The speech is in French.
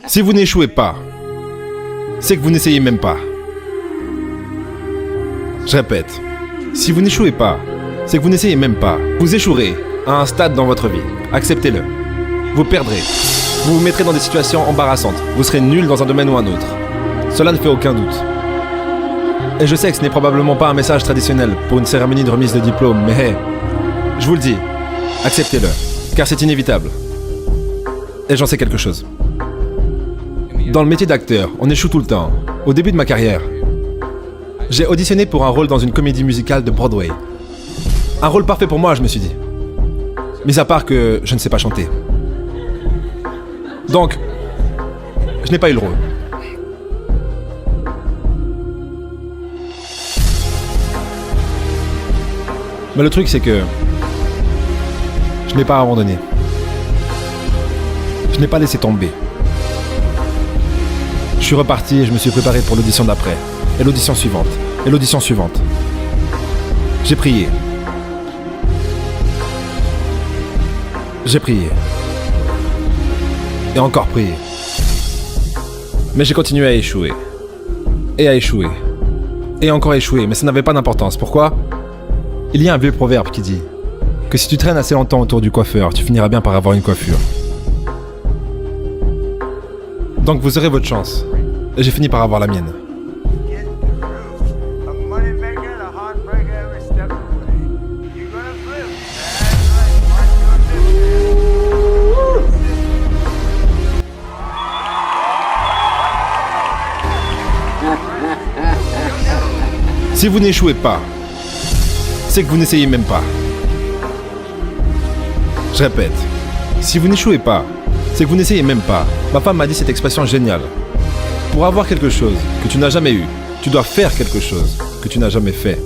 Si vous n'échouez pas, c'est que vous n'essayez même pas. Je répète, si vous n'échouez pas, c'est que vous n'essayez même pas. Vous échouerez à un stade dans votre vie. Acceptez-le. Vous perdrez. Vous vous mettrez dans des situations embarrassantes. Vous serez nul dans un domaine ou un autre. Cela ne fait aucun doute. Et je sais que ce n'est probablement pas un message traditionnel pour une cérémonie de remise de diplôme, mais hey, je vous le dis, acceptez-le, car c'est inévitable. Et j'en sais quelque chose. Dans le métier d'acteur, on échoue tout le temps. Au début de ma carrière, j'ai auditionné pour un rôle dans une comédie musicale de Broadway. Un rôle parfait pour moi, je me suis dit. Mis à part que je ne sais pas chanter. Donc, je n'ai pas eu le rôle. Mais le truc, c'est que je n'ai pas abandonné. Je n'ai pas laissé tomber. Je suis reparti et je me suis préparé pour l'audition d'après. Et l'audition suivante. Et l'audition suivante. J'ai prié. J'ai prié. Et encore prié. Mais j'ai continué à échouer. Et à échouer. Et encore échouer. Mais ça n'avait pas d'importance. Pourquoi ? Il y a un vieux proverbe qui dit que si tu traînes assez longtemps autour du coiffeur, tu finiras bien par avoir une coiffure. Donc vous aurez votre chance. Et j'ai fini par avoir la mienne. Si vous n'échouez pas, c'est que vous n'essayez même pas. Je répète, si vous n'échouez pas, c'est que vous n'essayez même pas. Ma femme m'a dit cette expression géniale. Pour avoir quelque chose que tu n'as jamais eu, tu dois faire quelque chose que tu n'as jamais fait.